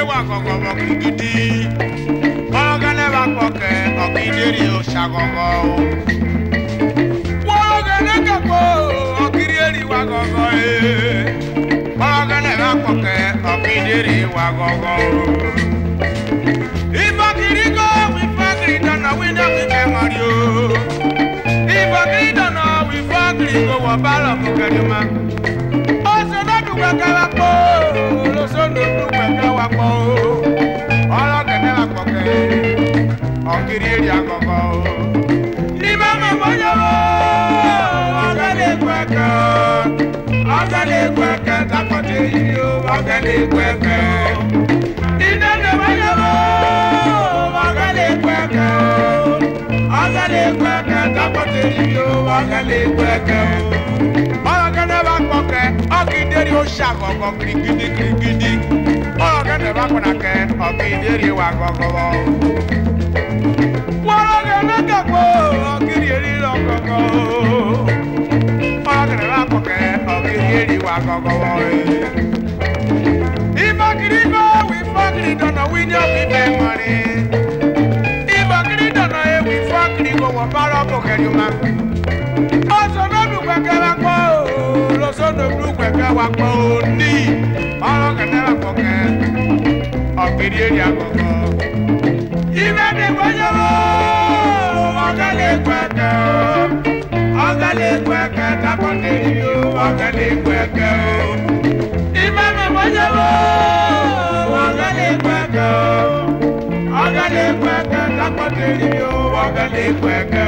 wa gogo mo kigidi. Ogene ba poke okideri o shagogo. Ogene kako okideri wa gogo Ogene ba poke okideri wa gogo. Ibakirigo we fakiri dona we na we Mario. Ibakiri dona we fakiri go wa bala mo kadima. Wapo, los hombres nunca wapo. Ahora que me la coque, okiri ya coco. Ni mama moyo, agale cueca, tapote yo, agale cueca. Ni nada moyo, agale cueca, tapote yo, agale cueca. Okideri o shagogo krigidi. Ogene ba konake okideri wa gogo. Ogene kako okideri lo gogo. Ogene ba koke okideri wa gogo. Ibakirigo we fakiri dono we no be money. Ibakiri dono we fakiri go wa baro bokeriuma. Oso no du kwekela ko. Sono bruque que wapo ni oro que te va coque okiri ya gogo ibe de goyo ogale kweke tapote yo ogale kweke ibe de goyo ogale kweke tapote yo ogale kweke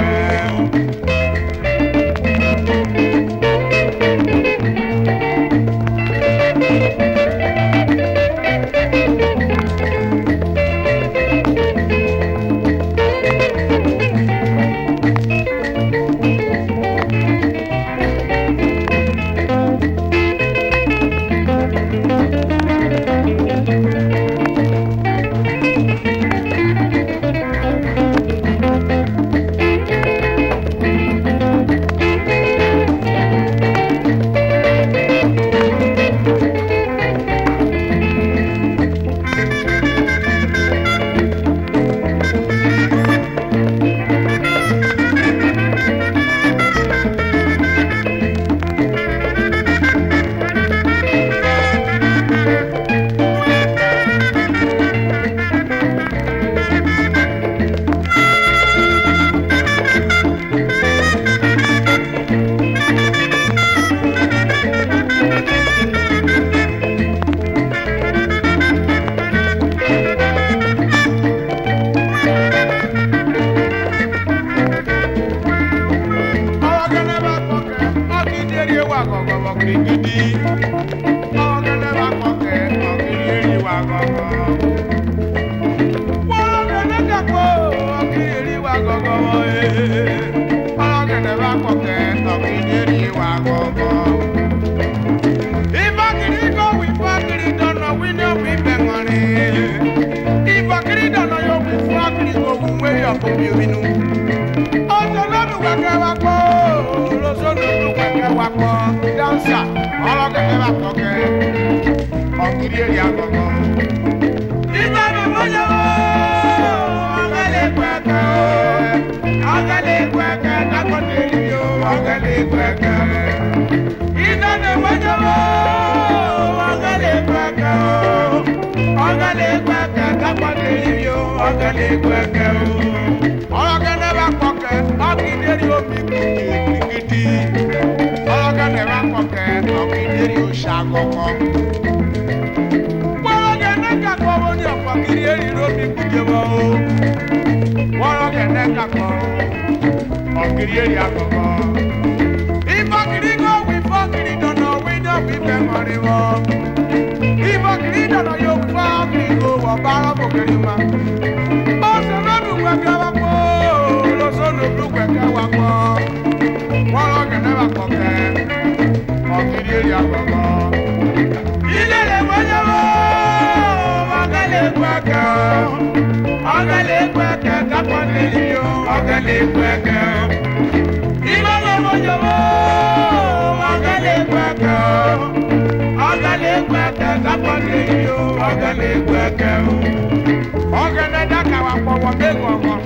Ogale kweke kọ̀ọ̀kan.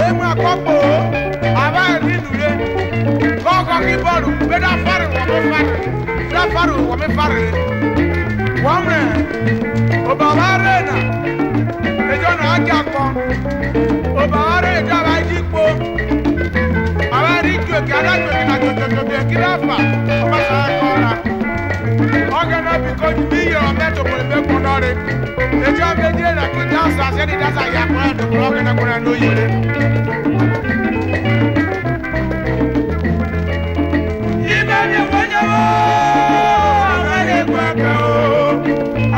Èmu àkọ́kọ́ àbá ìrìnnù lé. Kọ́kọ́ kí bọ́ọ̀lù gbé dáfárì wọ̀ mí fárì. Dáfárì wọ̀ mí fárì. Wọ́n mẹ̀ ọba wa rẹ̀ nà. Ẹjọ́ nà á jà kọ́. Ọba wa rẹ̀ ẹjọ́ àbá yí kpó. Àbá rí ju èkì adájọ́ èkì nà jọjọjọjọ èkì dáfà. Ọba sọ̀rọ̀ kọ́ ra. Ọ̀gẹ̀dẹ̀ bìkọ́ ju bí yẹ̀rọ mẹ́tò kò lè fẹ́ kọ́ náà rẹ̀. Ẹjọ́ méjì rẹ̀ kì í dáhùn sẹ́ni dáhùn yà kọ́ ẹ̀ dùkú ọ̀gẹ̀dẹ̀ kọ́ rẹ̀ ló yẹ rẹ̀. Ìbẹ̀rẹ̀ wọ́nyẹ̀wò ọ̀gẹ̀dẹ̀ gbẹ̀kẹ̀ o.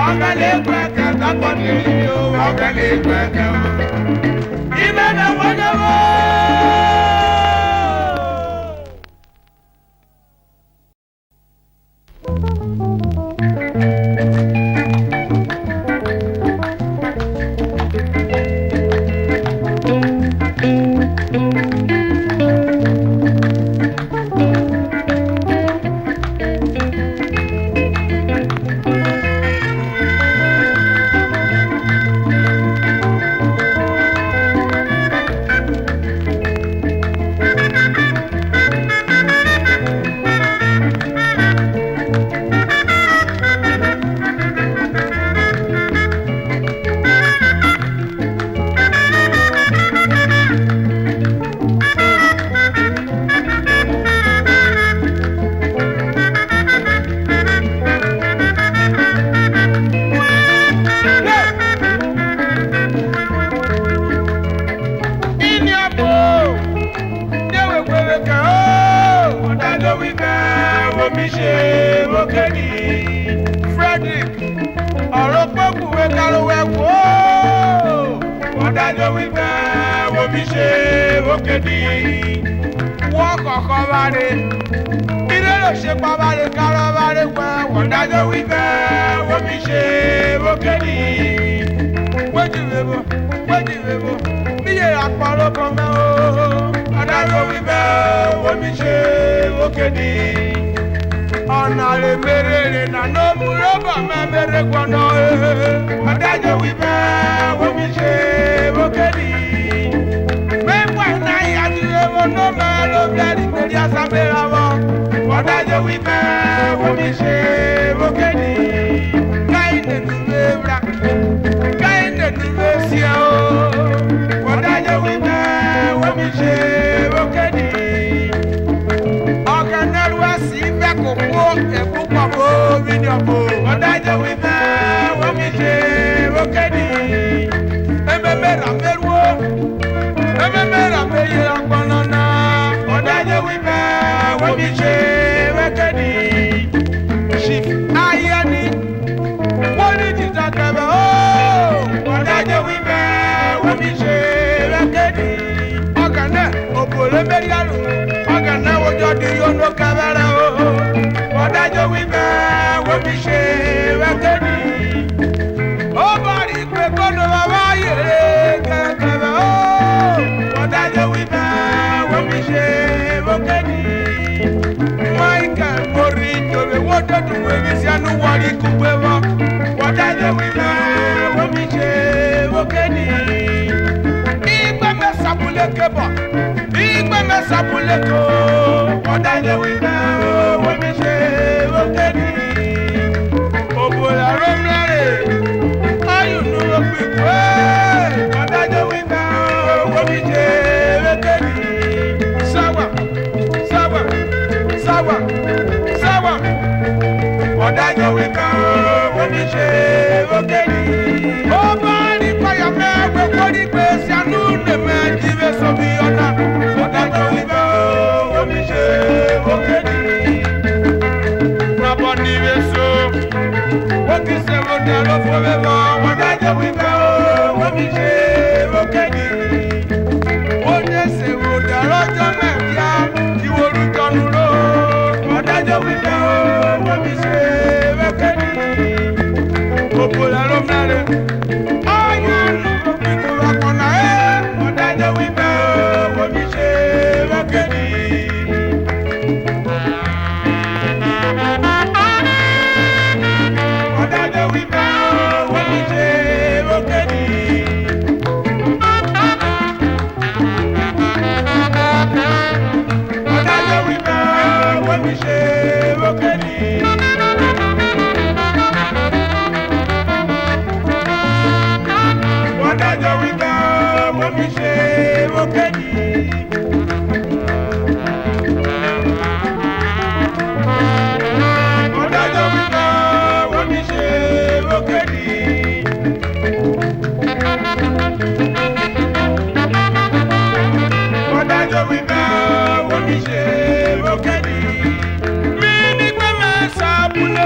Ọ̀gẹ̀dẹ̀ gbẹ̀kẹ̀ kápọ̀ kiri o. Ọ̀gẹ̀dẹ̀ gbẹ̀kẹ̀ o. Ìbẹ̀rẹ̀ wọ́nyẹ̀wò.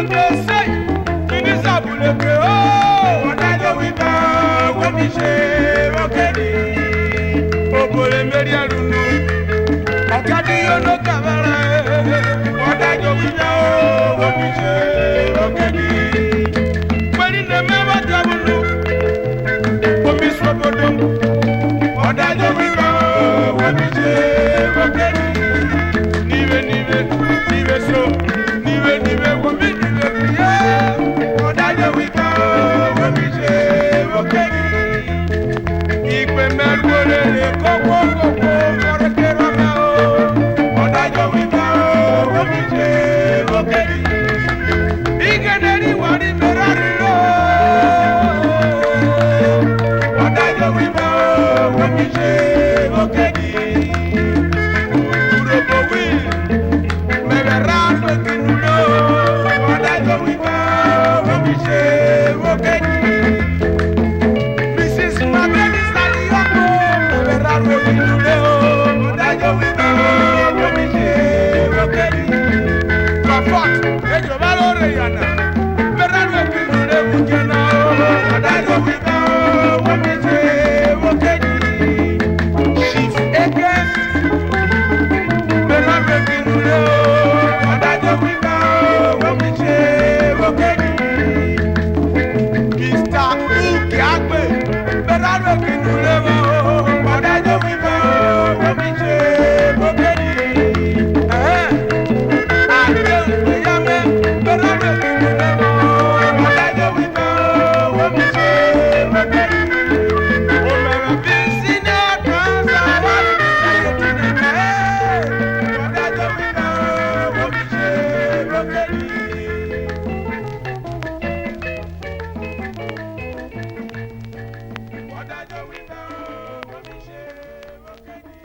sabuleke sei, kini sabuleke oh. Ọ̀dájọ́ wípé wọ́n mi ṣe rọ́kẹ́dì. Òbòlè mérí ẹrùnú, ọ̀kadì yóò ló kàmẹ́rẹ́. Ọ̀dájọ́ wípé wọ́n mi ṣe rọ́kẹ́dì. Pẹ̀lú ní mẹ́wàá jábùnú, omi sọ́gbọ́dọ̀. Ọ̀dájọ́ wípé wọ́n mi ṣe rọ́kẹ́dì. Níbe níbe, níbe so, níbe níbe wọ́n mi níbe fìyà. Ọ̀dájọ́ wípé wọ́n mi ṣe rọ́kẹ́dì. Ìpè mẹ́rù olèrè kókó kókó kọ́rẹ́kẹ́ rọ́mẹ́ o. Ọ̀dájọ́ wípé wọ́n mi ṣe rọ́kẹ́dì. Ìgẹ̀dẹ̀ ní wàrí mẹ́rà rí lọ. Ọ̀dájọ́ wípé wọ́n mi ṣe rọ́kẹ́dì. Kúròbó wí mẹ́rẹ̀ rà lókínú lọ. Ọ̀dájọ́ wípé wọ́n mi ṣe rọ́kẹ́dì. Mrs. Mabeli Salioko mẹ́rẹ̀ rà lókínú lọ. Ọ̀dájọ́ wípé wọ́n mi ṣe rọ́kẹ́dì. Comfort ejọba lórí yànnà mẹ́rẹ̀ rà lókínú lọ. Mùjẹ́nà ọ̀dájọ́ wípé wọ́n mi ṣe rọ́kẹ́dì. Chief Eke mẹ́rẹ̀ rà lókínú lọ. Ọ̀dájọ́ wípé wọ́n mi ṣe rọ́kẹ́dì. Mr. Uke Agbe mẹ́rẹ̀ rà lókínú lọ. Ọ̀dájọ́ wípé wọ́n mi ṣe rọ́kẹ́dì. Àdéhùn ìgbéyàmẹ́ mẹ́rẹ̀ rà lókínú lọ. Ọ̀dájọ́ wípé wọ́n mi ṣe rọ́kẹ́dì. Òmẹ̀rẹ̀ bí sínú kan sáwá ṣayọ̀ tí ní mẹ́. Ọ̀dájọ́ wípé wọ́n mi ṣe rọ́kẹ́dì. Ọ̀dájọ́ wípé wọ́n mi ṣe rọ́kẹ́dì.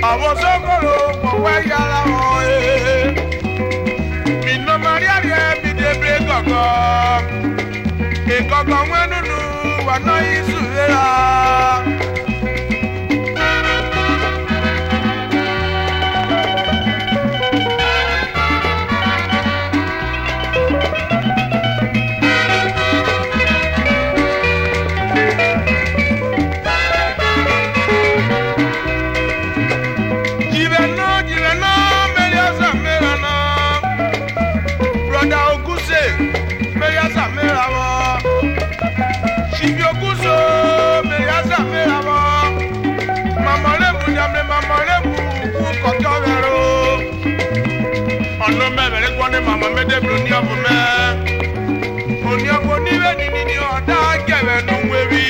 Àwọn sọ́kòrò pọ̀wẹ́ yàrá wọn mi nọ Maria rẹ̀ mi dé bre gọ̀gọ̀. Ìkọ̀kọ̀ wọn nínú wà náà yí sùúrà. de bruni of me. Only of one even in your dark given webi.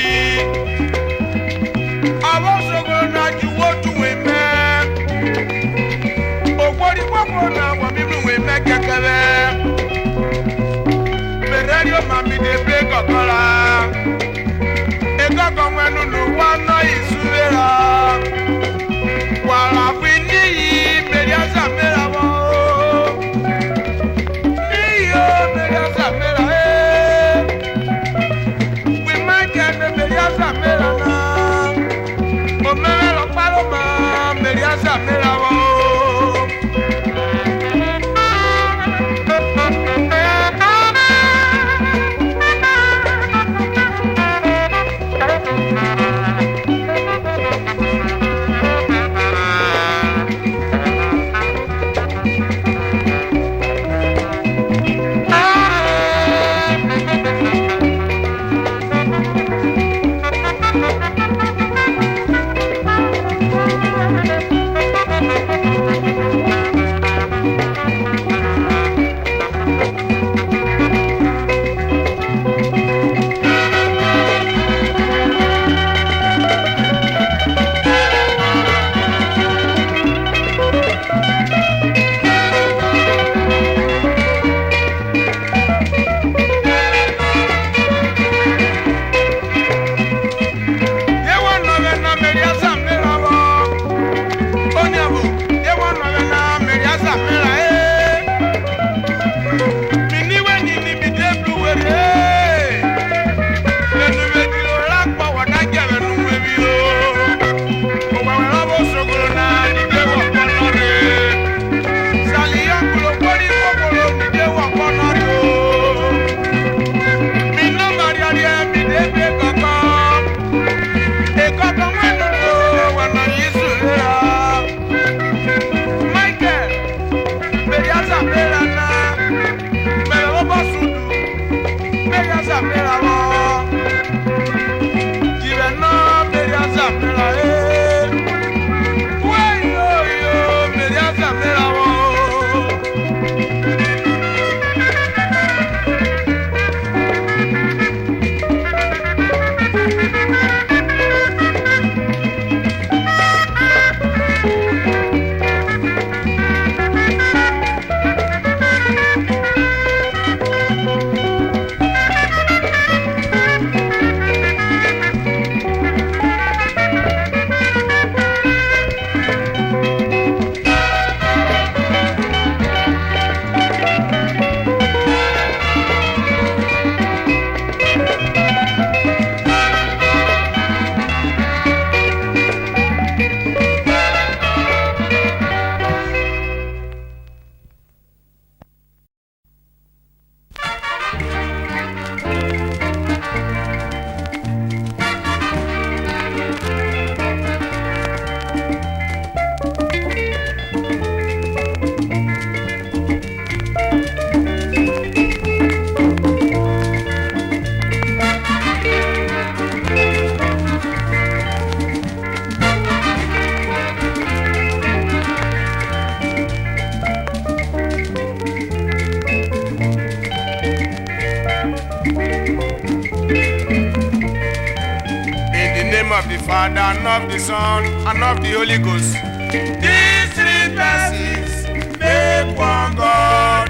I was so good that you want to win me. Oh, what you want now? What people will make a color. The radio mammy, they break a color. A dog on one no one is Suvera. While I've been here, Medias America. We might get the Medias America. Oh, Melo Paloma, Medias America. of the Father, and of the Son, and of the Holy Ghost. These three persons make one God.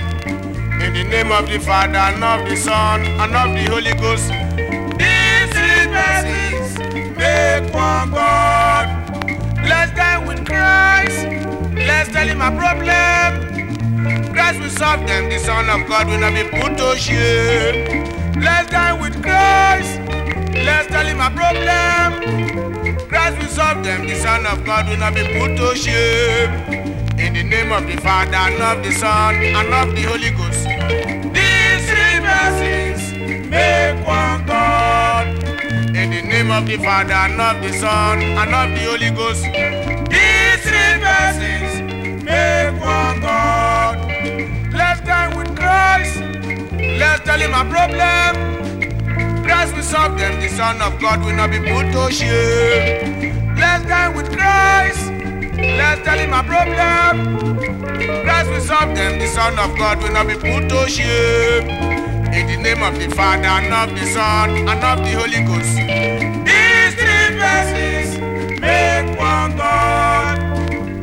In the name of the Father, and of the Son, and of the Holy Ghost. These three persons make one God. Let's die with Christ. Let's tell him our problem. Christ will solve them. The Son of God will not be put to shame. Let's die with Christ. Let's tell him our problem. Christ will solve them. The Son of God will not be put to shame. In the name of the Father, and of the Son, and of the Holy Ghost. These three persons make one God. In the name of the Father, and of the Son, and of the Holy Ghost. These three persons make one God. Let's die with Christ. Let's tell him our problem. Christ will solve them. The Son of God will not be put to shame. Let's die with Christ. Let's tell him our problem. Christ will solve them. The Son of God will not be put to shame. In the name of the Father and of the Son and of the Holy Ghost. These three verses make one God.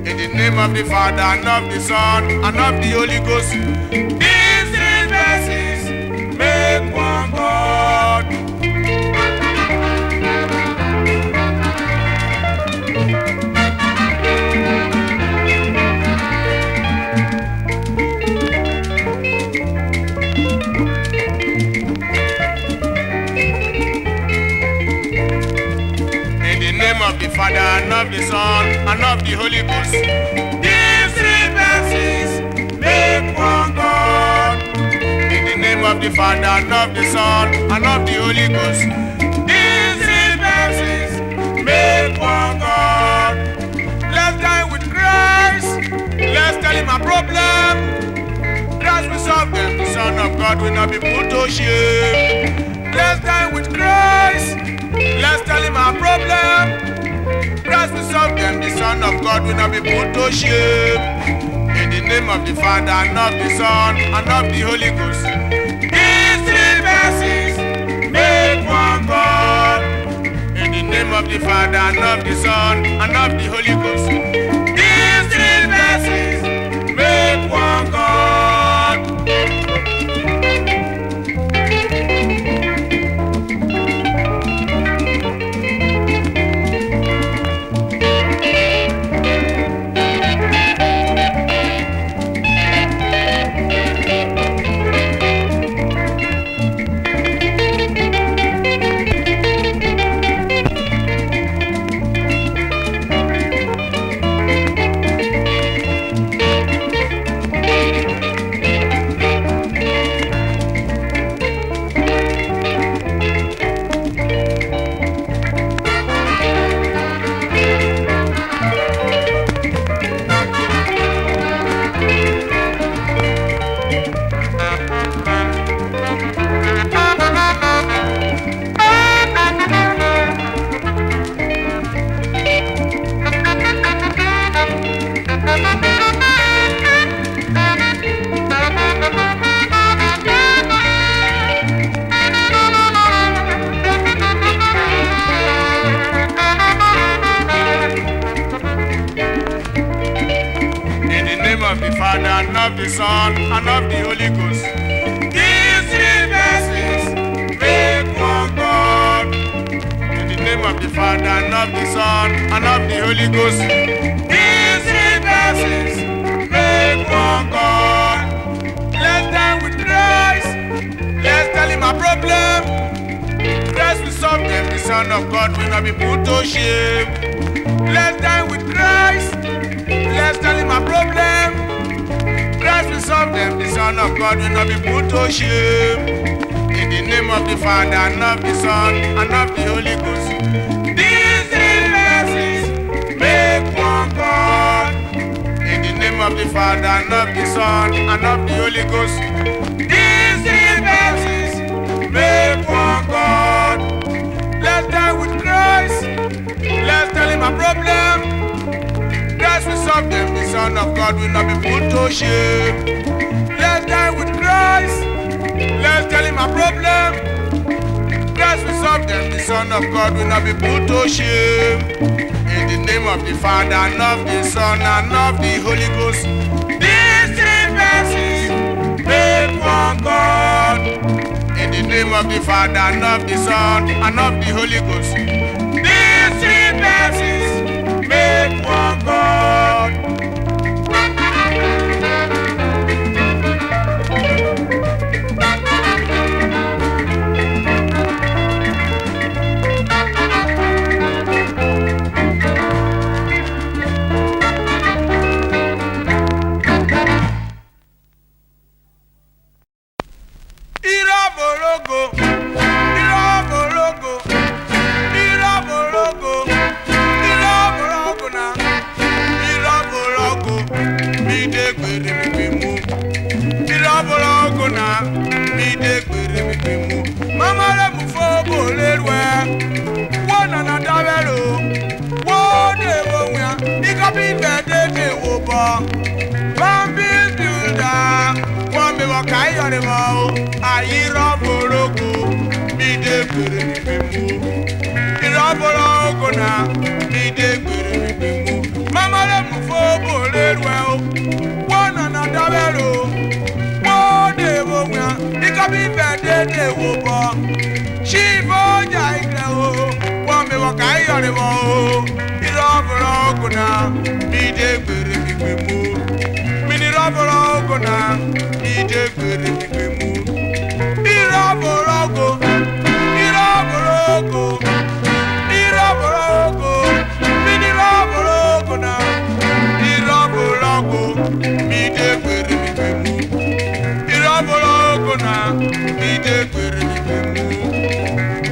In the name of the Father and of the Son and of the Holy Ghost. These three verses make one God. Of the Father and of the Son and of the Holy Ghost. These three verses make one God. In the name of the Father and of the Son and of the Holy Ghost. These three verses make one God. Let's die with Christ. Let's tell him our problem. Christ will solve them. The Son of God will not be put to shame. Let's die with Christ. Let's tell him our problem. Christ will solve them. The Son of God will not be put to shame. In the name of the Father and of the Son and of the Holy Ghost. These three verses make one God. In the name of the Father and of the Son and of the Holy Ghost. These three verses make one God. Of the Son and of the Holy Ghost. These three verses make one God. In the name of the Father and of the Son and of the Holy Ghost. These three verses make one God. Let's die with Christ. Let's tell him our problem. Christ will solve them. The Son of God will not be put to shame. Let's die with Christ. Let's tell him our problem. Christ will solve them. The Son of God will not be put to shame. In the name of the Father and of the Son and of the Holy Ghost. These three verses make one God. In the name of the Father and of the Son and of the Holy Ghost. These three verses make one God. Let's die with Christ. Let's tell him our problem. Christ will solve them. The Son of God will not be put to shame. Let's die with Christ. Let's tell him our problem. Christ will solve them. The Son of God will not be put to shame. In the name of the Father and of the Son and of the Holy Ghost. These three verses make one God. In the name of the Father and of the Son and of the Holy Ghost. These three verses make one God. gbere mi pe mu. Irabolo gona mi de gbere mi pe mu. Mama le mu fo bo le rwe o. Wona na dabero. Wo de wo mwa. Ikabi be de wo bo. Shivo ja ile o. Wo me wo kai yore wo. Irabolo gona mi de gbere mi pe mu. Irabologo na ije gbere mi pe mu. Irabologo, irabologo, irabologo, irabologo na irabologo ije gbere mi pe mu. Irabologo na ije gbere mi pe mu.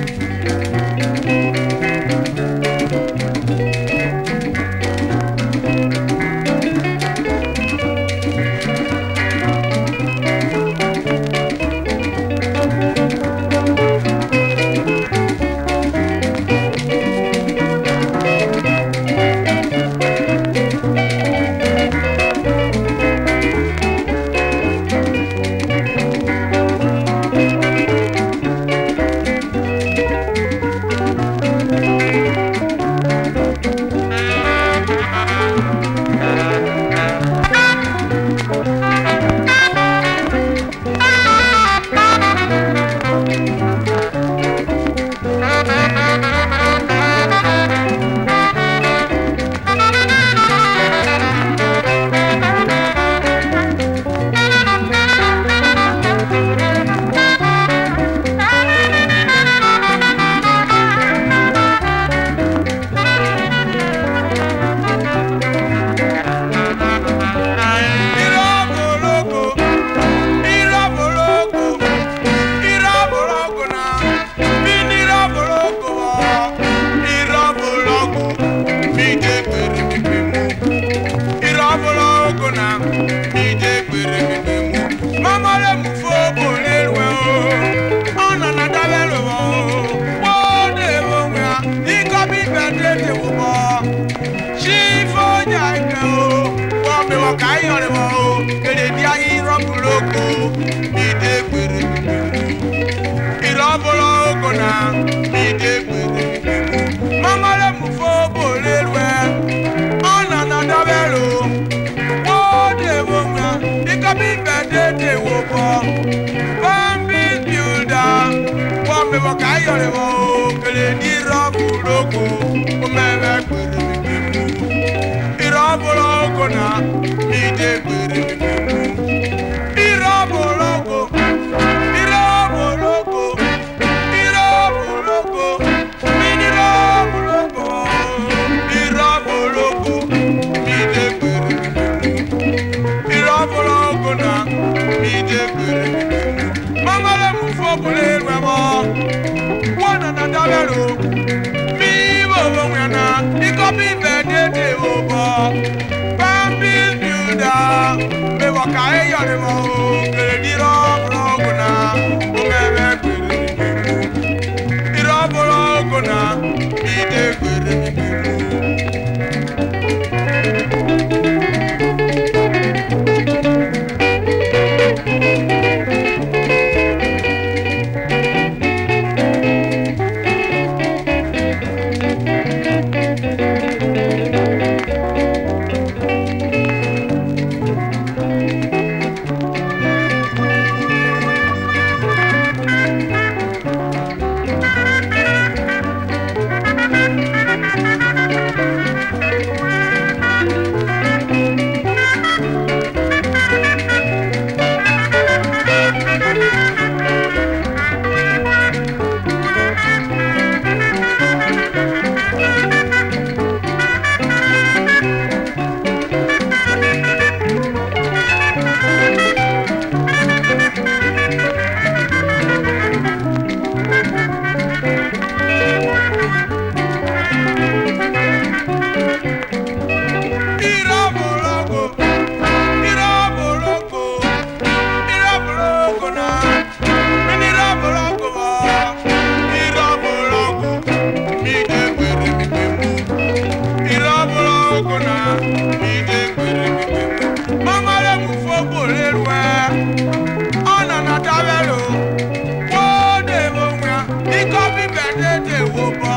dede wo bo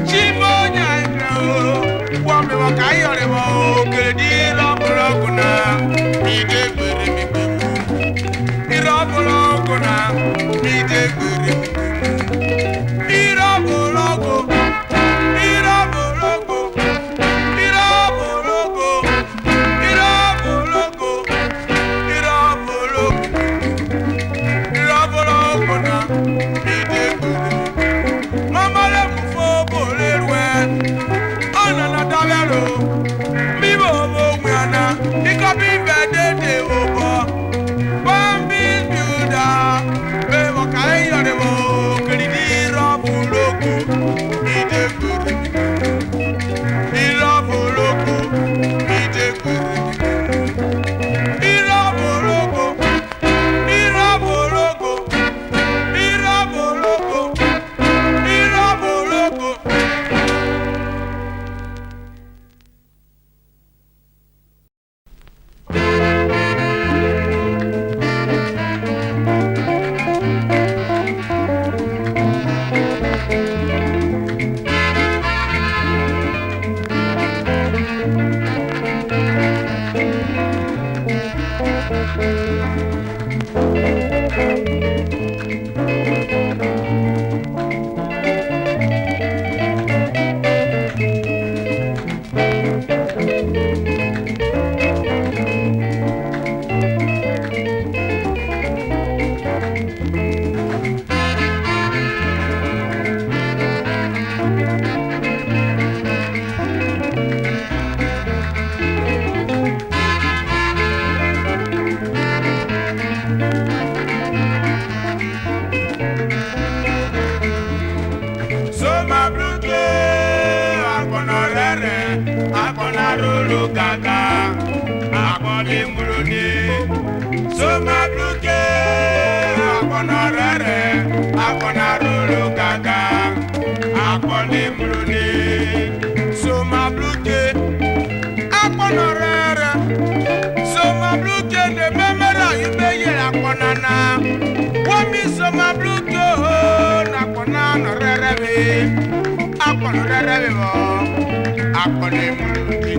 chimo nya ina o wo me wa kai ore wo kele di lo bro kuna mi de gbere mi gbe mu iro bro kuna mi de gbere mi gbe mu iro bro go iro bro go iro bro go iro bro go iro bro iro bro kuna mi de gbere mama le mu fo bo le rwe ona na davero mi bo bo mwana iko bi be de wo bo bombi builder be mo kai yo de wo kiri di ro buloku mi de gbere iro bologo mi de gbere iro bologo iro bologo iro bologo iro bologo Rolo gaga, akọni muloni. Soma bluke, akọna rere, akọna rolo gaga, akọni muloni. Soma bluke, akọna rere. Soma bluke ne memera ibeye akọna na. Wami soma bluke o, nakọna na rere be, akọna rere be bo, akọni muloni.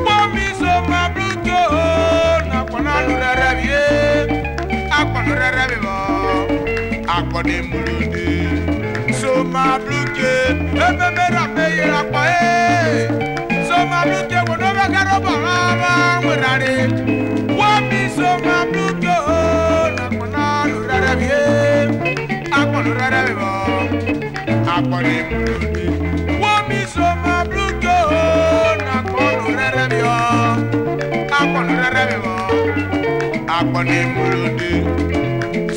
Wami soma bluke o, nakọna na rere be, akọna rere be bo, akọni muloni. Soma bluke, memera beye akọ e. Soma bluke wono bagaro baba ngorare. Wami soma bluke o, nakọna na rere be, akọna rere be bo, akọni muloni. Wami soma bluke o, nakọna rere be o, akọna rere be bo, akọni muloni.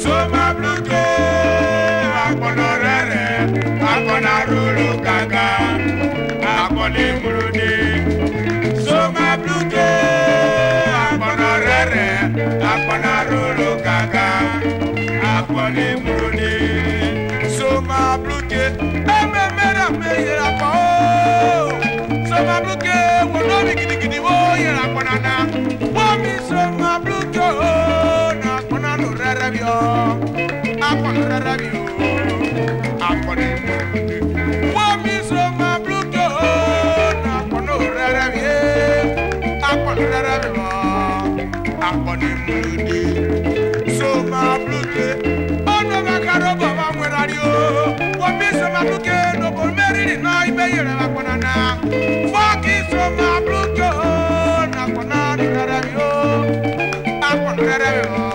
Soma bluke, akọna rere, akọna rolo gaga, akọni muloni. Soma bluke, akọna rere, akọna rolo gaga, akọni muloni. Soma bluke, ememera me yera ko. Soma bluke, wono mi gidi gidi wo yera kona na. Wami soma bluke o, nakọna no rere bi o, akọna rere bi o, akọni muloni. Wami soma bluke o, nakọna rere bi e, akọna rere bi o, akọni muloni. Soma bluke, ono makaro baba mwerari o. Wami soma bluke, no bol meriri na ibe yere akọna na. Waki soma bluke o, nakọna rere bi o, akọna rere bi o,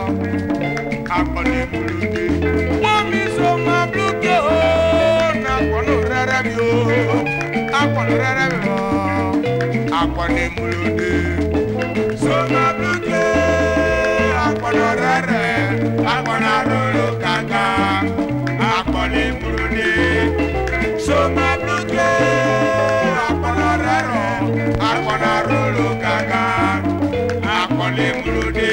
akọni muloni. Wami soma bluke o, nakọna rere bi o, akọna rere bi o, akọni muloni. Soma bluke, akọna rere, akọna rolo gaga, akọni muloni. Soma bluke, akọna rere, akọna rolo gaga, akọni muloni.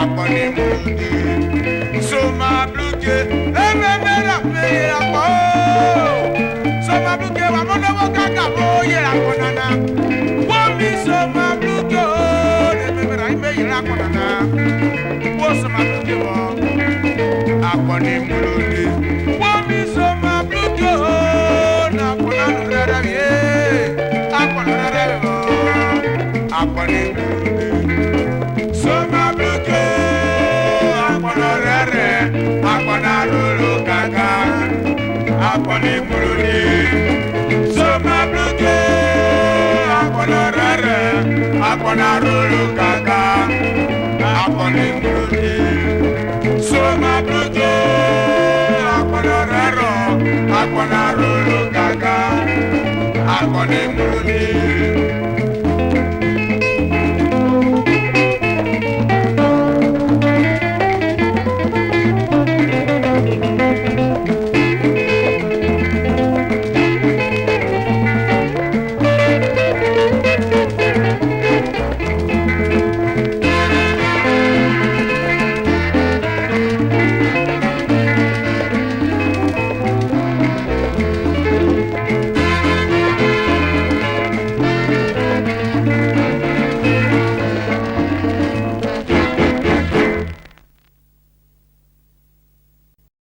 akọni muludi. Soma bluke, ememera meye akọ. Soma bluke, wamonowo kaka moye akonana. Wami soma bluke, ememera meye akonana. Wo soma bluke wo, akọni muludi. Wami soma bluke, na konana rara ye, akonana rara wo, akọni muludi. Soma bluke, akọna rere, akọna rolo kaka, akọni muludi. Soma bluke, akọna rere, akọna rolo kaka, akọni muludi. Soma bluke, akọna rere, akọna rolo kaka, akọni muludi.